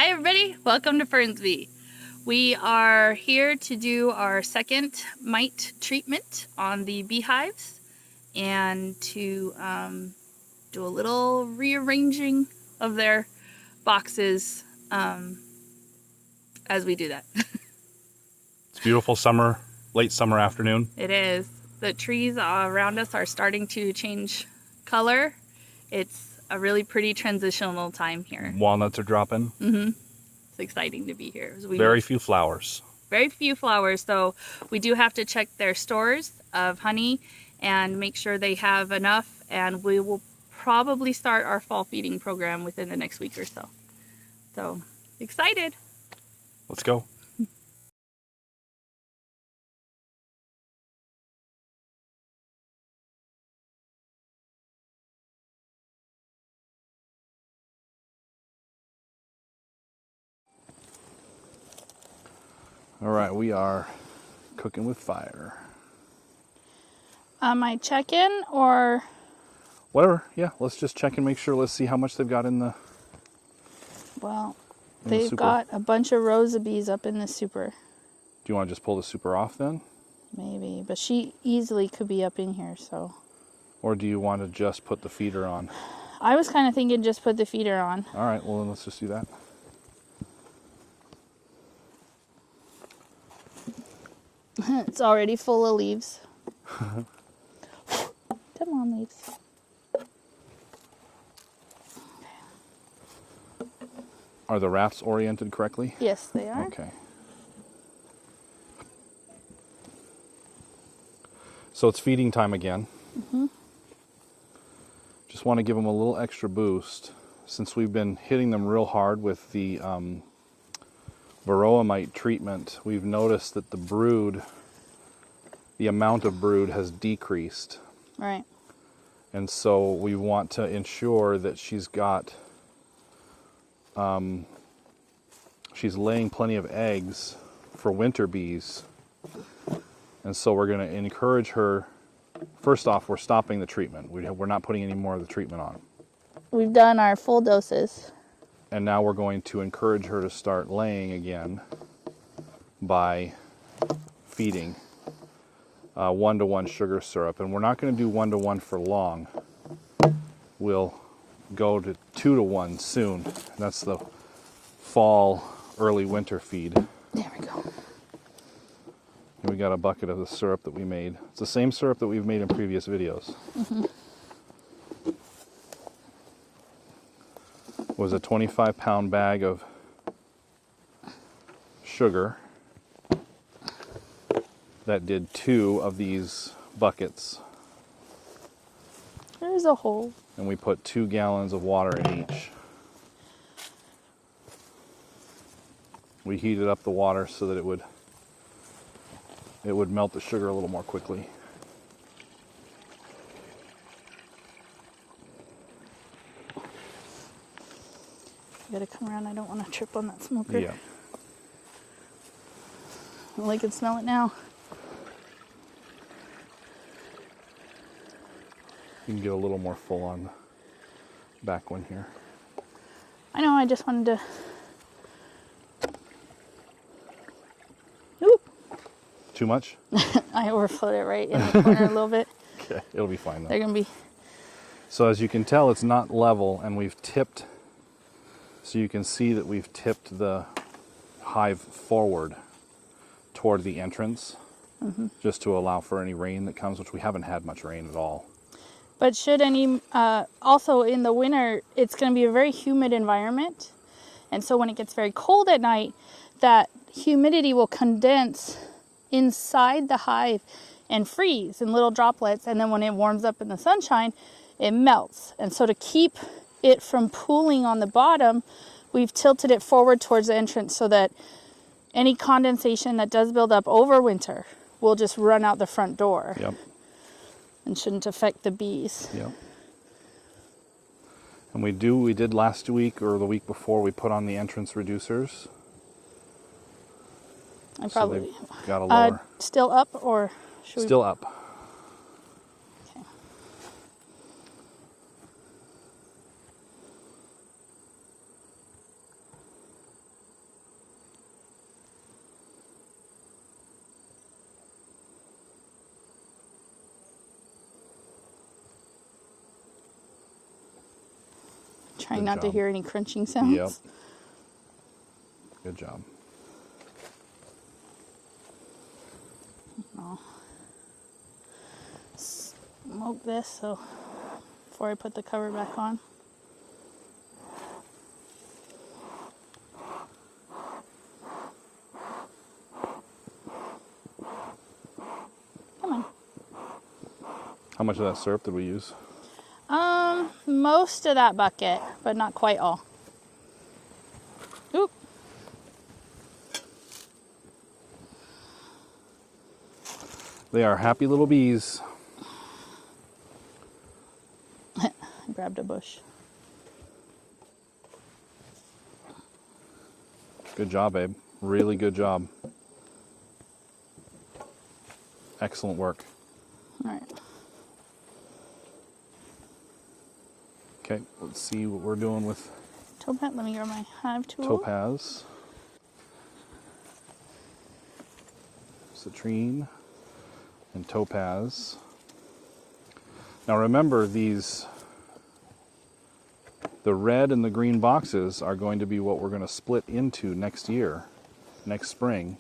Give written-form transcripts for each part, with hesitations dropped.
Hi everybody, welcome to Fernsby. We are here to do our second mite treatment on the beehives and to do a little rearranging of their boxes as we do that. It's beautiful summer, late summer afternoon. It is. The trees around us are starting to change color. It's a really pretty transitional time here. Walnuts are dropping. It's exciting to be here. Very few flowers. Very few flowers, so we do have to check their stores of honey and make sure they have enough, and we will probably start our fall feeding program within the next week or so. So, excited. Let's go. All right, we are cooking with fire. I check in or? Whatever, yeah, let's just check and make sure. Let's see how much they've got in the Well, in they've the got a bunch of rows of bees up in the super. Do you want to just pull the super off then? Maybe, but she easily could be up in here, so. Or do you want to just put the feeder on? I was kind of thinking just put the feeder on. All right, well then let's just do that. It's already full of leaves. Come on, leaves. Are the rafts oriented correctly? Yes, they are. Okay. So it's feeding time again. Just want to give them a little extra boost since we've been hitting them real hard with the varroa mite treatment. We've noticed that the amount of brood has decreased. Right. And so we want to ensure that she's laying plenty of eggs for winter bees. And so we're going to encourage her. First off, we're stopping the treatment. We're not putting any more of the treatment on. We've done our full doses. And now we're going to encourage her to start laying again by feeding 1-to-1 sugar syrup. And we're not going to do 1-to-1 for long. We'll go to 2-to-1 soon. That's the fall, early winter feed. There we go. And we got a bucket of the syrup that we made. It's the same syrup that we've made in previous videos. It was a 25-pound bag of sugar that did 2 of these buckets. There's a hole. And we put 2 gallons of water in each. We heated up the water so that it would melt the sugar a little more quickly. You gotta come around. I don't want to trip on that smoker. Yeah. Well, I can smell it now. You can get a little more full on the back one here. I know, I just wanted to... Oop! Too much? I overflowed it right in the corner a little bit. Okay, it'll be fine though. They're gonna be... So as you can tell, it's not level, and we've tipped, so you can see that we've tipped the hive forward toward the entrance, just to allow for any rain that comes, which we haven't had much rain at all. But should any... also in the winter, it's gonna be a very humid environment. And so when it gets very cold at night, that humidity will condense inside the hive and freeze in little droplets, and then when it warms up in the sunshine, it melts. And so to keep it from pooling on the bottom, we've tilted it forward towards the entrance so that any condensation that does build up over winter will just run out the front door. Yep. And shouldn't affect the bees. Yep. And we did last week or the week before, we put on the entrance reducers. I probably... So they've got a lower... still up or... Still up. Okay. Trying Good not to job. hear any crunching sounds. Yep. Good job. I'll smoke this so before I put the cover back on. Come on. How much of that syrup did we use? Most of that bucket, but not quite all. Oop. They are happy little bees. I grabbed a bush. Good job, babe. Really good job. Excellent work. All right. Okay, let's see what we're doing with Topaz, let me grab my hive tool. topaz, citrine, and topaz. Now remember, the red and the green boxes are going to be what we're going to split into next year, next spring.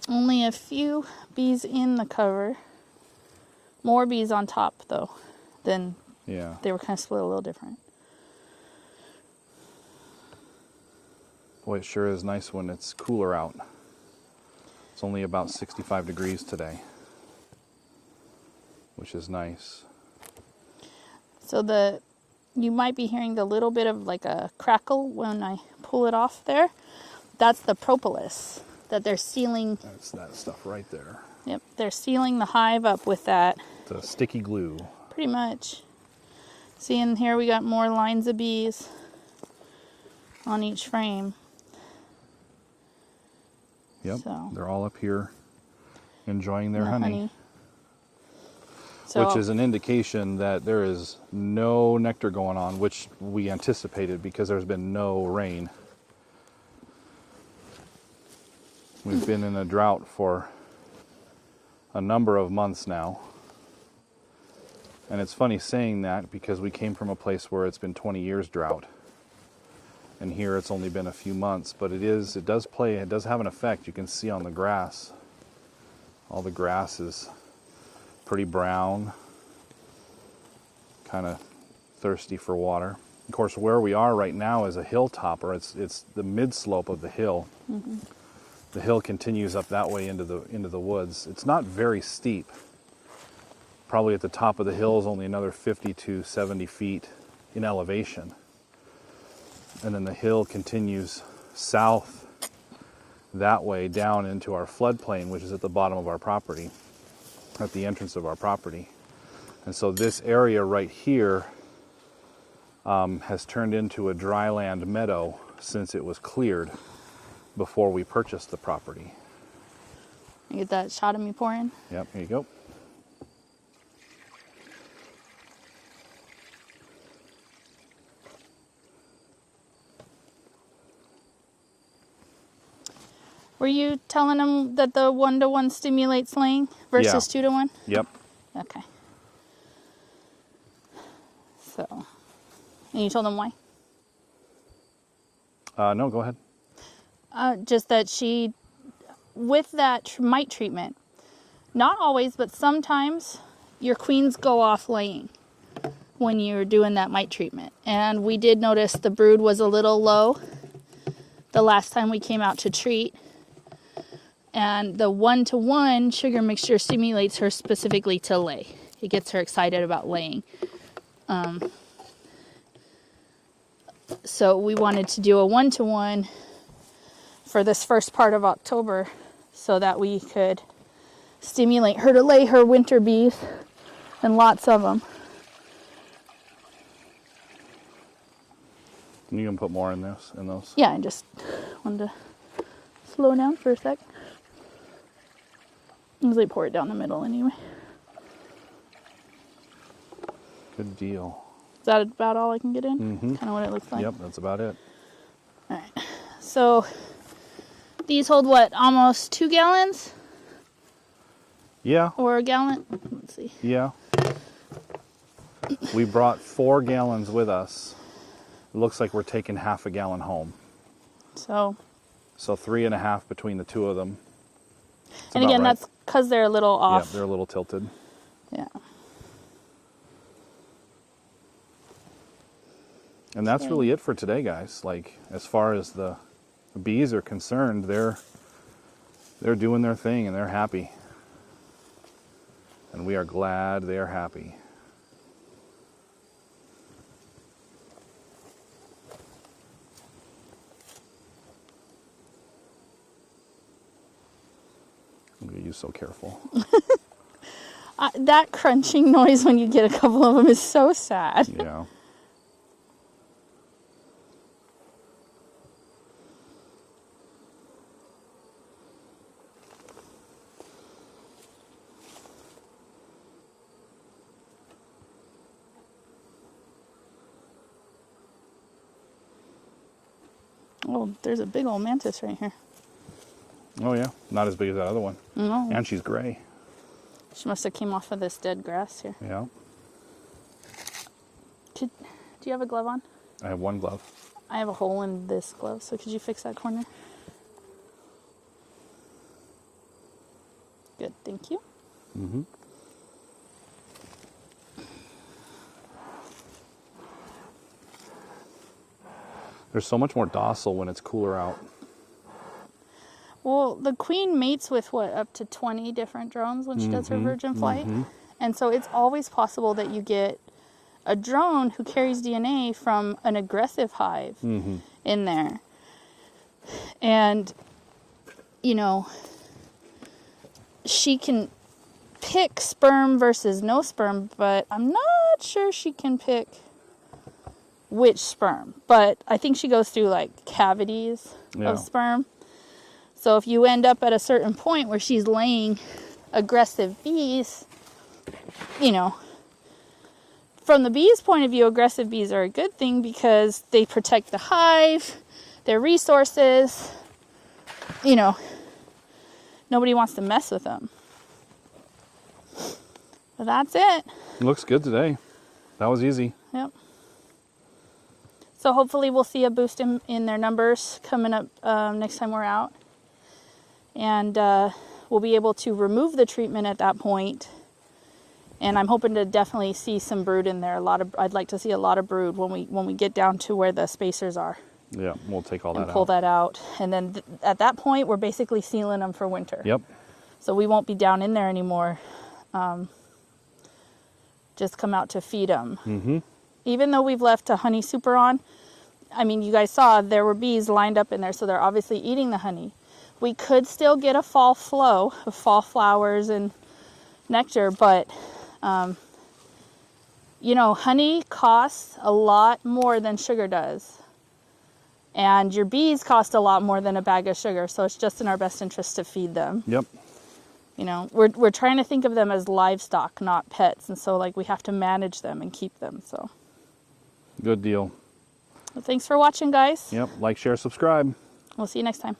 Only a few bees in the cover. More bees on top, though, than Yeah. they were kind of split a little different. Boy, it sure is nice when it's cooler out. It's only about 65 degrees today, which is nice. So you might be hearing the little bit of like a crackle when I pull it off there. That's the propolis that they're sealing. That's that stuff right there. Yep, they're sealing the hive up with that. The sticky glue. Pretty much. See, in here we got more lines of bees on each frame. Yep, So, they're all up here enjoying their the honey. So, Which is an indication that there is no nectar going on, which we anticipated because there's been no rain. We've been in a drought for a number of months now. And it's funny saying that because we came from a place where it's been 20 years drought. And here it's only been a few months, but it does have an effect. You can see on the grass. All the grass is pretty brown, kind of thirsty for water. Of course, where we are right now is a hilltop, or it's the mid slope of the hill. Mm-hmm. The hill continues up that way into the woods. It's not very steep. Probably at the top of the hill is only another 50 to 70 feet in elevation. And then the hill continues south that way down into our floodplain, which is at the bottom of our property, at the entrance of our property. And so this area right here has turned into a dryland meadow since it was cleared before we purchased the property. you get that shot of me pouring? Yep, here you go. Were you telling them that the 1-to-1 stimulates laying versus 2-to-1? Yep. Okay. So, and you told them why? No, go ahead. Just that with that mite treatment, not always, but sometimes your queens go off laying when you're doing that mite treatment. And we did notice the brood was a little low the last time we came out to treat. And the 1-to-1 sugar mixture stimulates her specifically to lay. It gets her excited about laying. So we wanted to do a 1-to-1 for this first part of October so that we could stimulate her to lay her winter bees, and lots of them. You can put more in those? Yeah, I just wanted to slow down for a sec. Usually pour it down the middle anyway. Good deal. Is that about all I can get in? Mm-hmm. Kind of what it looks like? Yep, that's about it. All right. So these hold what, almost 2 gallons? Yeah. Or a gallon? Let's see. Yeah. We brought 4 gallons with us. It looks like we're taking half a gallon home. So 3.5 between the two of them. That's and again, right. that's because they're a little off. Yeah, they're a little tilted. Yeah. And that's really it for today, guys. Like, as far as the bees are concerned, they're doing their thing and they're happy. And we are glad they are happy. You're so careful. That crunching noise when you get a couple of them is so sad. Yeah. Oh, there's a big old mantis right here. Oh yeah, not as big as that other one. No. And she's gray. She must have came off of this dead grass here. Yeah. Do you have a glove on? I have one glove. I have a hole in this glove, so could you fix that corner? Good, thank you. Mm-hmm. They're so much more docile when it's cooler out. Well, the queen mates with, what, up to 20 different drones when she does her virgin flight? And so it's always possible that you get a drone who carries DNA from an aggressive hive in there. And, you know, she can pick sperm versus no sperm, but I'm not sure she can pick which sperm. But I think she goes through, like, cavities of sperm. So if you end up at a certain point where she's laying aggressive bees, you know, from the bees' point of view, aggressive bees are a good thing because they protect the hive, their resources, you know, nobody wants to mess with them. But that's it. It looks good today. That was easy. Yep. So hopefully we'll see a boost in their numbers coming up next time we're out. And we'll be able to remove the treatment at that point. And I'm hoping to definitely see some brood in there. I'd like to see a lot of brood when we get down to where the spacers are. Yeah, we'll take all that out. And pull that out. And then at that point, we're basically sealing them for winter. Yep. So we won't be down in there anymore. Just come out to feed them. Mm-hmm. Even though we've left a honey super on, I mean, you guys saw there were bees lined up in there, so they're obviously eating the honey. We could still get a fall flow of fall flowers and nectar, but, you know, honey costs a lot more than sugar does. And your bees cost a lot more than a bag of sugar, so it's just in our best interest to feed them. Yep. You know, we're trying to think of them as livestock, not pets, and so, like, we have to manage them and keep them, so. Good deal. Well, thanks for watching, guys. Yep. Like, share, subscribe. We'll see you next time.